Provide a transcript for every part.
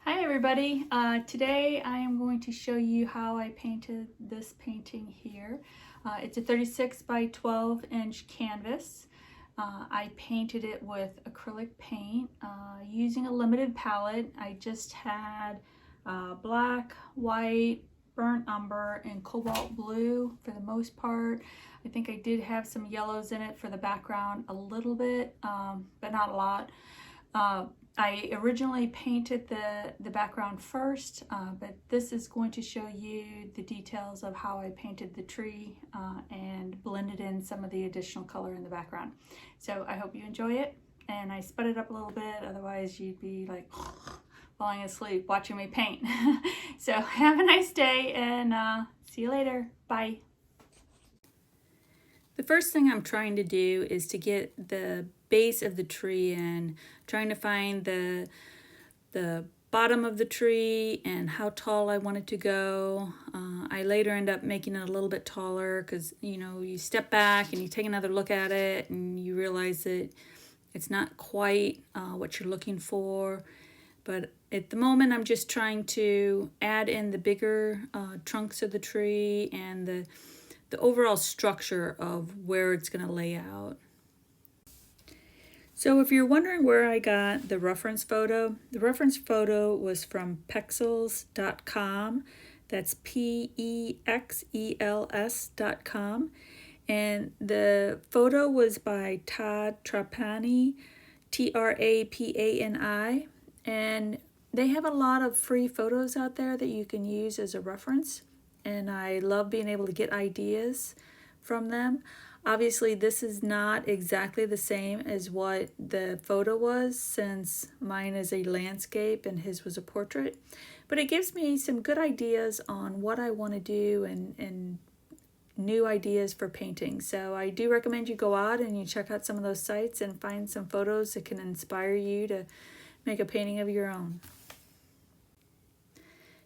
Hi everybody. Today I am going to show you how I painted this painting here. It's a 36 by 12 inch canvas. I painted it with acrylic paint using a limited palette. I just had black, white, burnt umber, and cobalt blue for the most part. I think I did have some yellows in it for the background a little bit, but not a lot. I originally painted the background first, but this is going to show you the details of how I painted the tree and blended in some of the additional color in the background. So I hope you enjoy it, and I sped it up a little bit, otherwise you'd be like falling asleep watching me paint. So have a nice day, and see you later. Bye. The first thing I'm trying to do is to get the base of the tree in, trying to find the bottom of the tree and how tall I want it to go. I later end up making it a little bit taller because, you know, you step back and you take another look at it and you realize that it's not quite what you're looking for. But at the moment, I'm just trying to add in the bigger trunks of the tree and the overall structure of where it's going to lay out. So if you're wondering where I got the reference photo was from pexels.com. That's PEXELS.com. And the photo was by Todd Trapani, Trapani. And they have a lot of free photos out there that you can use as a reference. And I love being able to get ideas from them. Obviously, this is not exactly the same as what the photo was, since mine is a landscape and his was a portrait. But it gives me some good ideas on what I want to do and new ideas for painting. So I do recommend you go out and you check out some of those sites and find some photos that can inspire you to make a painting of your own.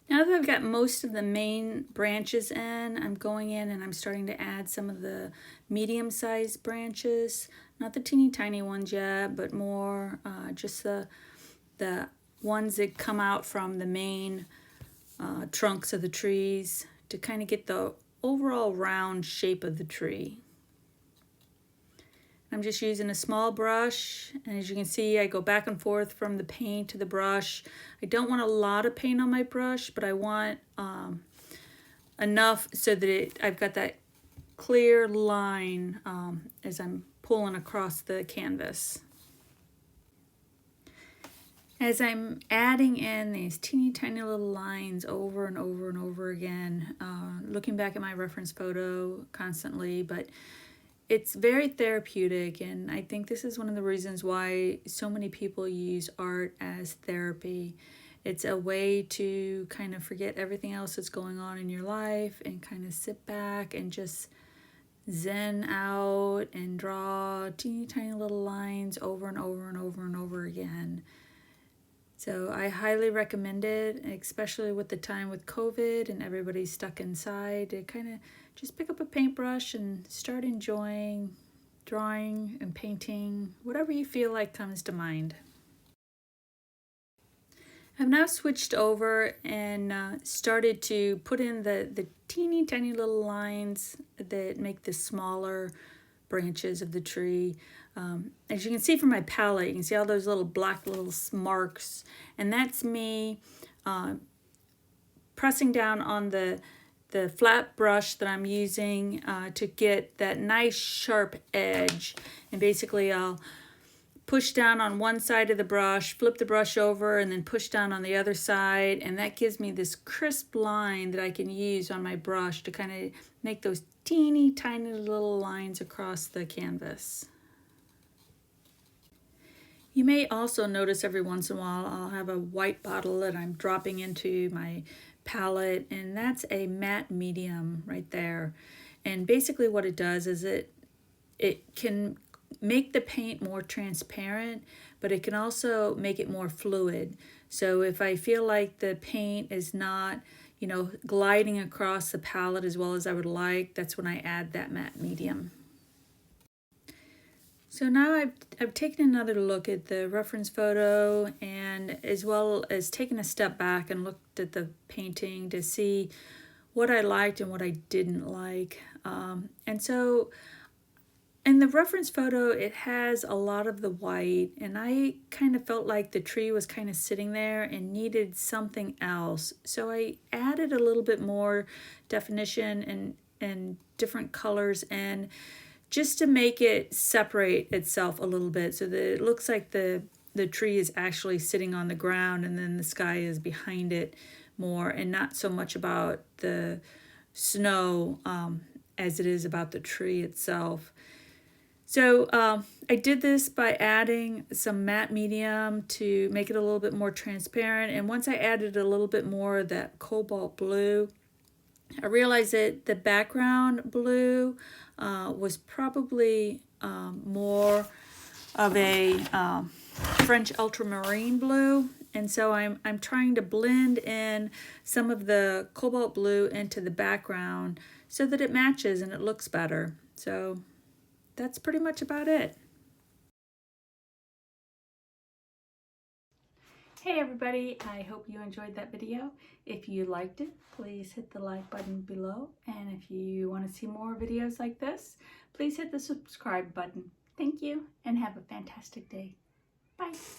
Now that I've got most of the main branches in, I'm going in and I'm starting to add some of the medium-sized branches. Not the teeny tiny ones yet, but more just the ones that come out from the main trunks of the trees to kind of get the overall round shape of the tree. I'm just using a small brush, and as you can see, I go back and forth from the paint to the brush. I don't want a lot of paint on my brush, but I want enough so that I've got that clear line as I'm pulling across the canvas. As I'm adding in these teeny tiny little lines over and over and over again, looking back at my reference photo constantly, but it's very therapeutic, and I think this is one of the reasons why so many people use art as therapy. It's a way to kind of forget everything else that's going on in your life and kind of sit back and just zen out and draw teeny tiny little lines over and over and over and over again. So I highly recommend it, especially with the time with COVID and everybody's stuck inside, to kind of just pick up a paintbrush and start enjoying drawing and painting, whatever you feel like comes to mind. I've now switched over and started to put in the teeny tiny little lines that make the smaller branches of the tree. As you can see from my palette, you can see all those little black little marks, and that's me pressing down on the flat brush that I'm using to get that nice sharp edge. And basically I'll push down on one side of the brush, flip the brush over, and then push down on the other side, and that gives me this crisp line that I can use on my brush to kind of make those teeny tiny little lines across the canvas. You may also notice every once in a while I'll have a white bottle that I'm dropping into my palette, and that's a matte medium right there. And basically what it does is it can make the paint more transparent, but it can also make it more fluid. So if I feel like the paint is not, you know, gliding across the palette as well as I would like, that's when I add that matte medium. So now I've taken another look at the reference photo, and as well as taken a step back and looked at the painting to see what I liked and what I didn't like. And so in the reference photo, it has a lot of the white, and I kind of felt like the tree was kind of sitting there and needed something else. So I added a little bit more definition and different colors, and just to make it separate itself a little bit so that it looks like the tree is actually sitting on the ground and then the sky is behind it more, and not so much about the snow as it is about the tree itself. So I did this by adding some matte medium to make it a little bit more transparent. And once I added a little bit more of that cobalt blue, I realized that the background blue was probably more of a French ultramarine blue. And so I'm trying to blend in some of the cobalt blue into the background so that it matches and it looks better. So that's pretty much about it. Hey everybody, I hope you enjoyed that video. If you liked it, please hit the like button below. And if you want to see more videos like this, please hit the subscribe button. Thank you and have a fantastic day. Bye.